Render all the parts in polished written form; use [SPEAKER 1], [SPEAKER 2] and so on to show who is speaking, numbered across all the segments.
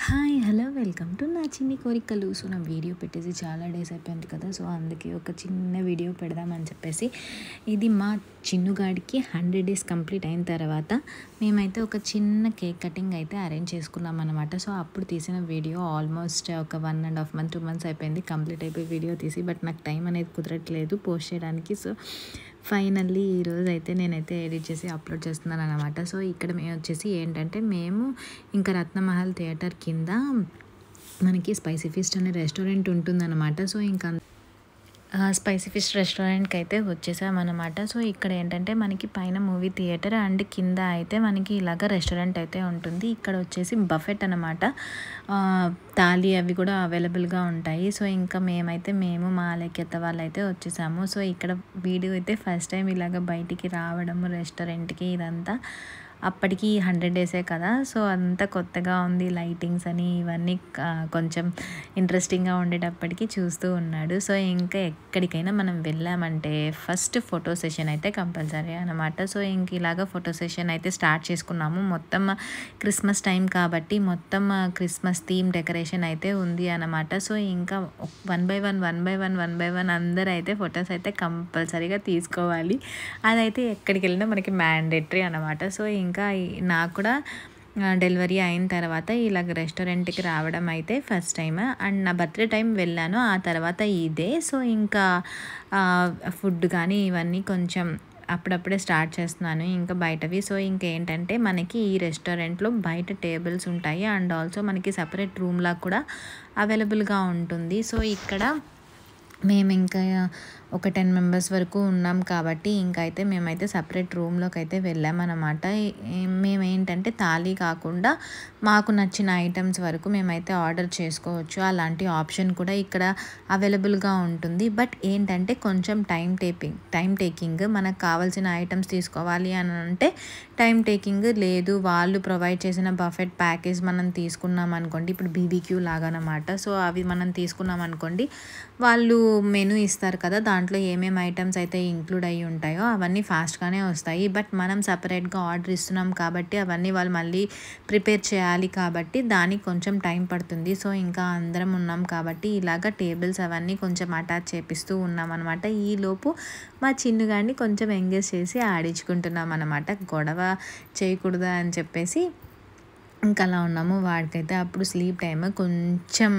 [SPEAKER 1] Hi hello welcome to నా చిన్ని కోరికలు. సో నా వీడియో పెట్టేసి చాలా డేస్ అయిపోయింది కదా, సో అందుకే ఒక చిన్న వీడియో పెడదామని చెప్పేసి. ఇది మా చిన్నుగాడికి 100 days కంప్లీట్ అయిన తర్వాత మేమైతే ఒక చిన్న కేక్ కటింగ్ అయితే అరేంజ్ చేసుకున్నాం అనమాట. సో అప్పుడు తీసిన వీడియో ఆల్మోస్ట్ ఒక 1.5 months 2 months అయిపోయింది కంప్లీట్ అయిపోయి వీడియో తీసి. బట్ నాకు టైం అనేది కుదరట్లేదు పోస్ట్ చేయడానికి. సో ఫైనల్లీ ఈరోజు అయితే నేనైతే ఎడిట్ చేసి అప్లోడ్ చేస్తున్నాను అనమాట. సో ఇక్కడ మేము వచ్చేసి ఏంటంటే, మేము ఇంకా రత్నమహల్ థియేటర్ కింద మనకి స్పైసీ ఫీస్ట్ అనే రెస్టారెంట్ ఉంటుందన్నమాట. సో ఇంకా స్పైసీ ఫిష్ రెస్టారెంట్కి అయితే వచ్చేసామన్నమాట. సో ఇక్కడ ఏంటంటే మనకి పైన మూవీ థియేటర్ అండ్ కింద అయితే మనకి ఇలాగ రెస్టారెంట్ అయితే ఉంటుంది. ఇక్కడ వచ్చేసి బఫెట్ అనమాట, థాలీ అవి కూడా అవైలబుల్గా ఉంటాయి. సో ఇంకా మేము మా అలెక్యత వాళ్ళు అయితే వచ్చేసాము. సో ఇక్కడ వీడియో అయితే ఫస్ట్ టైం ఇలాగ బయటికి రావడము రెస్టారెంట్కి, ఇదంతా అప్పటికి 100 days కదా. సో అంతా కొత్తగా ఉంది, లైటింగ్స్ అని ఇవన్నీ కొంచెం ఇంట్రెస్టింగ్గా ఉండేటప్పటికి చూస్తూ ఉన్నాడు. సో ఇంకా ఎక్కడికైనా మనం వెళ్ళామంటే ఫస్ట్ ఫోటో సెషన్ అయితే కంపల్సరీ అనమాట. సో ఇంక ఇలాగ ఫోటో సెషన్ అయితే స్టార్ట్ చేసుకున్నాము. మొత్తం క్రిస్మస్ టైం కాబట్టి మొత్తం క్రిస్మస్ థీమ్ డెకరేషన్ అయితే ఉంది అనమాట. సో ఇంకా వన్ బై వన్ అందరూ అయితే ఫొటోస్ అయితే కంపల్సరీగా తీసుకోవాలి. అదైతే ఎక్కడికి వెళ్ళినా మనకి మ్యాండేటరీ అనమాట. సో ఇంకా నాకు కూడా డెలివరీ అయిన తర్వాత ఇలాగ రెస్టారెంట్కి రావడం అయితే ఫస్ట్ టైం. అండ్ నా బర్త్డే టైం వెళ్ళాను, ఆ తర్వాత ఇదే. సో ఇంకా ఫుడ్ కానీ ఇవన్నీ కొంచెం అప్పుడప్పుడే స్టార్ట్ చేస్తున్నాను ఇంకా బయటవి. సో ఇంకేంటంటే మనకి ఈ రెస్టారెంట్లో బయట టేబుల్స్ ఉంటాయి అండ్ ఆల్సో మనకి సపరేట్ రూమ్లా కూడా అవైలబుల్గా ఉంటుంది. సో ఇక్కడ మేము ఇంకా ఒక 10 members వరకు ఉన్నాం కాబట్టి ఇంకైతే మేమైతే సపరేట్ రూమ్లోకి అయితే వెళ్ళామన్నమాట. మేమేంటంటే థాలీ కాకుండా మాకు నచ్చిన ఐటమ్స్ వరకు మేమైతే ఆర్డర్ చేసుకోవచ్చు, అలాంటి ఆప్షన్ కూడా ఇక్కడ అవైలబుల్గా ఉంటుంది. బట్ ఏంటంటే కొంచెం టైం టేకింగ్. మనకు కావాల్సిన ఐటమ్స్ తీసుకోవాలి అని అంటే టైం టేకింగ్ లేదు. వాళ్ళు ప్రొవైడ్ చేసిన బఫెట్ ప్యాకేజ్ మనం తీసుకున్నాం అనుకోండి, ఇప్పుడు బీబీక్యూ లాగా అనమాట. సో అవి మనం తీసుకున్నాం అనుకోండి, వాళ్ళు మెనూ ఇస్తారు కదా, దాంట్లో ఏమేమి ఐటమ్స్ అయితే ఇంక్లూడ్ అయ్యి ఉంటాయో అవన్నీ ఫాస్ట్గానే వస్తాయి. బట్ మనం సపరేట్గా ఆర్డర్ ఇస్తున్నాం కాబట్టి అవన్నీ వాళ్ళు మళ్ళీ ప్రిపేర్ చేయాలి కాబట్టి దానికి కొంచెం టైం పడుతుంది. సో ఇంకా అందరం ఉన్నాం కాబట్టి ఇలాగ టేబుల్స్ అవన్నీ కొంచెం అటాచ్ చేపిస్తూ ఉన్నాం అనమాట. ఈలోపు మా చిన్నుగాడిని కొంచెం ఎంగేజ్ చేసి ఆడించుకుంటున్నాం అనమాట, గొడవ చేయకూడదు అని చెప్పేసి. ఇంకా అలా ఉన్నాము. వాడికైతే అప్పుడు స్లీప్ టైమ్. కొంచెం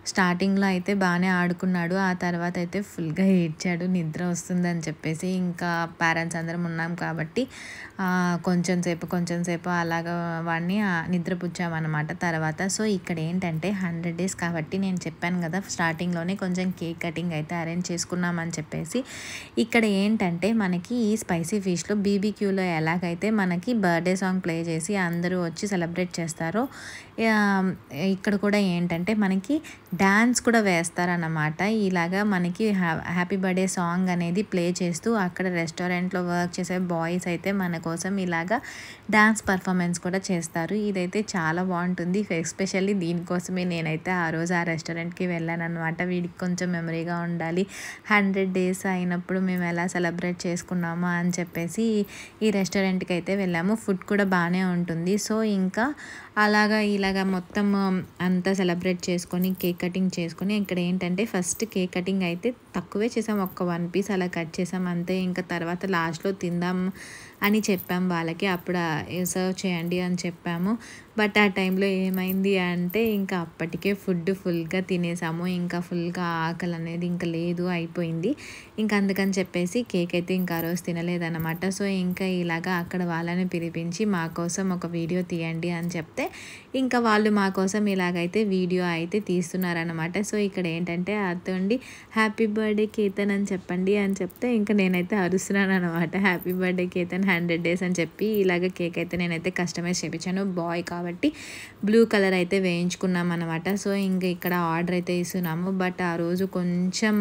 [SPEAKER 1] స్టార్టింగ్లో అయితే బాగానే ఆడుకున్నాడు, ఆ తర్వాత అయితే ఫుల్గా ఏడ్చాడు నిద్ర వస్తుందని చెప్పేసి. ఇంకా పేరెంట్స్ అందరం ఉన్నాం కాబట్టి కొంచెం సేపు అలాగా వాడిని నిద్రపుచ్చామన్నమాట తర్వాత. సో ఇక్కడ ఏంటంటే 100 days కాబట్టి నేను చెప్పాను కదా స్టార్టింగ్లోనే కొంచెం కేక్ కటింగ్ అయితే అరేంజ్ చేసుకున్నామని చెప్పేసి. ఇక్కడ ఏంటంటే మనకి ఈ స్పైసీ ఫిష్లో బీబీక్యూలో ఎలాగైతే మనకి బర్త్డే సాంగ్ ప్లే చేసి అందరూ వచ్చి సెలబ్రేట్ చేస్తారో, ఇక్కడ కూడా ఏంటంటే మనకి డ్యాన్స్ కూడా వేస్తారన్నమాట. ఇలాగా మనకి హ్యాపీ బర్త్డే సాంగ్ అనేది ప్లే చేస్తూ అక్కడ రెస్టారెంట్లో వర్క్ చేసే బాయ్స్ అయితే మన కోసం ఇలాగా డ్యాన్స్ పర్ఫార్మెన్స్ కూడా చేస్తారు. ఇదైతే చాలా బాగుంటుంది. ఎస్పెషల్లీ దీనికోసమే నేనైతే ఆ రోజు ఆ రెస్టారెంట్కి వెళ్ళాను అనమాట. వీడికి కొంచెం మెమరీగా ఉండాలి, 100 days అయినప్పుడు మేము ఎలా సెలబ్రేట్ చేసుకున్నామో అని చెప్పేసి ఈ రెస్టారెంట్కి అయితే వెళ్ళాము. ఫుడ్ కూడా బాగానే ఉంటుంది. సో ఇంకా ఇలాగా మొత్తం అంతా సెలబ్రేట్ చేసుకొని కేక్ కటింగ్ చేసుకొని, ఇక్కడ ఏంటంటే ఫస్ట్ కేక్ కటింగ్ అయితే తక్కువే చేసాం, ఒక 1 piece అలా కట్ చేసాం అంతే. ఇంకా తర్వాత లాస్ట్లో తిందాం అని చెప్పాం వాళ్ళకి, అప్పుడు సర్వ్ చేయండి అని చెప్పాము. బట్ ఆ టైంలో ఏమైంది అంటే ఇంకా అప్పటికే ఫుడ్ ఫుల్గా తినేసాము, ఇంకా ఫుల్గా ఆకలి అనేది ఇంకా లేదు, అయిపోయింది. ఇంకా అందుకని చెప్పేసి కేక్ అయితే ఇంకా ఆ రోజు తినలేదన్నమాట. సో ఇంకా ఇలాగా అక్కడ వాళ్ళని పిలిపించి మా కోసం ఒక వీడియో తీయండి అని చెప్తే ఇంకా వాళ్ళు మా కోసం ఇలాగైతే వీడియో అయితే తీస్తున్నారనమాట. సో ఇక్కడ ఏంటంటే అతోండి హ్యాపీ బర్త్డే కేతన్ అని చెప్పండి అని చెప్తే ఇంకా నేనైతే అరుస్తున్నాను అనమాట, హ్యాపీ బర్త్డే కేతన్ 100 days అని చెప్పి. ఇలాగ కేక్ అయితే నేనైతే కస్టమైజ్ చేయించాను, బాయ్ కాబట్టి బ్లూ కలర్ అయితే వేయించుకున్నాం అనమాట. సో ఇంకా ఇక్కడ ఆర్డర్ అయితే ఇస్తున్నాము. బట్ ఆ రోజు కొంచెం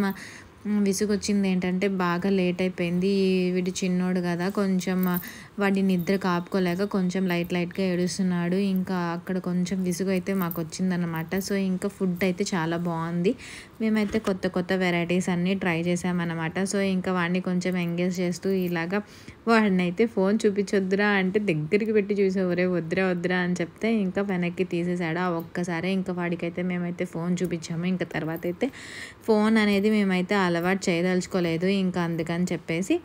[SPEAKER 1] విసుగొచ్చింది. ఏంటంటే బాగా లేట్ అయిపోయింది, వీడి చిన్నోడు కదా, కొంచెం వాడి నిద్ర కాపుకోలేక కొంచెం లైట్గా ఏడుస్తున్నాడు. ఇంకా అక్కడ కొంచెం విసుగు అయితే మాకు వచ్చిందనమాట. సో ఇంకా ఫుడ్ అయితే చాలా బాగుంది. మేమైతే కొత్త వెరైటీస్ అన్నీ ట్రై చేసామన్నమాట. సో ఇంకా వాడిని కొంచెం ఎంగేజ్ చేస్తూ ఇలాగా వాడినైతే ఫోన్ చూపించొద్దురా అంటే దగ్గరికి పెట్టి చూసే ఒరే వద్దురా వద్దురా అని చెప్తే ఇంకా వెనక్కి తీసేసాడు. ఆ ఒక్కసారే ఇంకా వాడికైతే మేమైతే ఫోన్ చూపించాము. ఇంకా తర్వాత అయితే ఫోన్ అనేది మేమైతే అలవాటు చేయదలుచుకోలేదు. ఇంకా అందుకని చెప్పేసి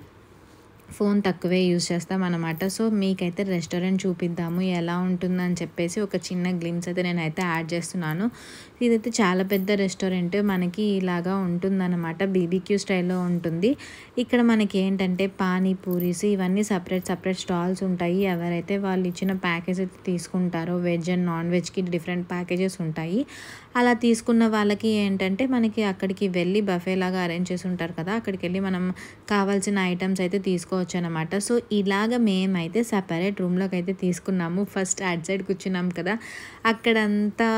[SPEAKER 1] ఫోన్ తక్కువే యూజ్ చేస్తామన్నమాట. సో మీకైతే రెస్టారెంట్ చూపిద్దాము ఎలా ఉంటుందని చెప్పేసి ఒక చిన్న గ్లిమ్స్ అయితే నేనైతే యాడ్ చేస్తున్నాను. ఇదైతే చాలా పెద్ద రెస్టారెంట్, మనకి ఇలాగా ఉంటుందన్నమాట. బీబీక్యూ స్టైల్లో ఉంటుంది. ఇక్కడ మనకి ఏంటంటే పానీపూరీస్ ఇవన్నీ సపరేట్ స్టాల్స్ ఉంటాయి. ఎవరైతే వాళ్ళు ఇచ్చిన ప్యాకేజ్ అయితే తీసుకుంటారో వెజ్ అండ్ నాన్ వెజ్కి డిఫరెంట్ ప్యాకేజెస్ ఉంటాయి. అలా తీసుకున్న వాళ్ళకి ఏంటంటే మనకి అక్కడికి వెళ్ళి బఫే లాగా అరేంజ్ చేసి ఉంటారు కదా, అక్కడికి వెళ్ళి మనం కావాల్సిన ఐటమ్స్ అయితే తీసుకోవచ్చు అనమాట. సో ఇలాగ మేమైతే సపరేట్ రూమ్లోకి అయితే తీసుకున్నాము. ఫస్ట్ అట్ సైడ్ కూర్చున్నాం కదా, అక్కడంతా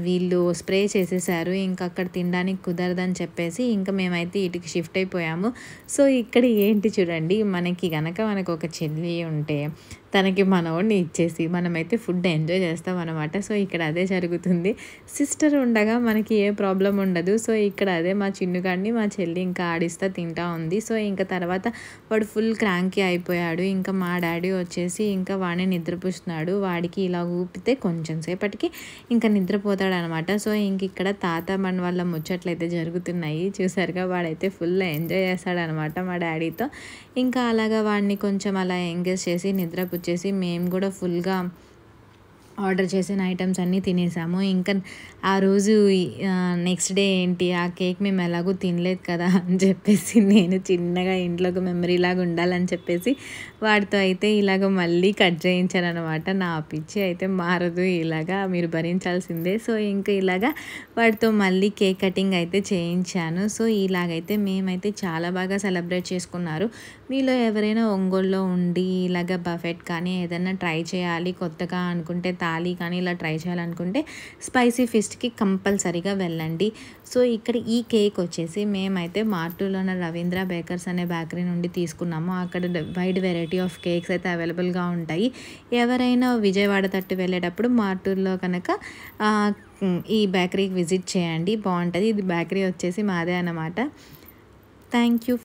[SPEAKER 1] వీళ్ళు స్ప్రే చేసేసారు. ఇంకా అక్కడ తినడానికి కుదరదని చెప్పేసి ఇంకా మేమైతే ఇటుకి షిఫ్ట్ అయిపోయాము. సో ఇక్కడ ఏంటి చూడండి, మనకు ఒక చెల్లి ఉంటే తనకి మనోడిని ఇచ్చేసి మనమైతే ఫుడ్ ఎంజాయ్ చేస్తాం అనమాట. సో ఇక్కడ అదే జరుగుతుంది. సిస్టర్ ఉండగా మనకి ఏ ప్రాబ్లం ఉండదు. సో ఇక్కడ అదే మా చిన్నుగాడిని మా చెల్లి ఇంకా ఆడిస్తా తింటా ఉంది. సో ఇంకా తర్వాత వాడు ఫుల్ క్రాంకీ అయిపోయాడు. ఇంకా మా డాడీ వచ్చేసి ఇంకా వాడిని నిద్రపుస్తున్నాడు. వాడికి ఇలా ఊపితే కొంచెం సేపటికి ఇంకా నిద్రపోతాడు అనమాట. సో ఇంక ఇక్కడ తాత మన వాళ్ళ ముచ్చట్లయితే జరుగుతున్నాయి. చూసారుగా, వాడైతే ఫుల్ ఎంజాయ్ చేస్తాడనమాట మా డాడీతో. ఇంకా అలాగా వాడిని కొంచెం అలా ఎంగేజ్ చేసి నిద్రపుచ్చేసి మేము కూడా ఫుల్గా ఆర్డర్ చేసిన ఐటమ్స్ అన్నీ తినేసాము. ఇంకా ఆ రోజు నెక్స్ట్ డే ఏంటి, ఆ కేక్ మేము ఎలాగో తినలేదు కదా అని చెప్పేసి నేను చిన్నగా ఇంట్లో ఒక మెమరీ లాగా ఉండాలని చెప్పేసి వాడితో అయితే ఇలాగ మళ్ళీ కట్ చేయించాను అనమాట. నా పిచ్చి అయితే మారదు, ఇలాగా మీరు భరించాల్సిందే. సో ఇంకా ఇలాగా వాడితో మళ్ళీ కేక్ కటింగ్ అయితే చేయించాను. సో ఇలాగైతే మేమైతే చాలా బాగా సెలబ్రేట్ చేసుకున్నారు. మీలో ఎవరైనా ఒంగోలులో ఉండి ఇలాగ బఫెట్ కానీ ఏదైనా ట్రై చేయాలి కొత్తగా అనుకుంటే, థాలీ కానీ ఇలా ట్రై చేయాలనుకుంటే స్పైసీ ఫిస్ట్కి కంపల్సరీగా వెళ్ళండి. సో ఇక్కడ ఈ కేక్ వచ్చేసి మేమైతే మార్టూలో ఉన్న రవీంద్ర బేకర్స్ అనే బేకరీ నుండి తీసుకున్నాము. అక్కడ వైడ్ వెరైటీ ఆఫ్ కేక్స్ అయితే అవైలబుల్గా ఉంటాయి. ఎవరైనా విజయవాడ తట్టు వెళ్ళేటప్పుడు మార్టూర్లో కనుక ఈ బేకరీకి విజిట్ చేయండి, బాగుంటుంది. ఇది బేకరీ వచ్చేసి మాదే అన్నమాట. Thank you.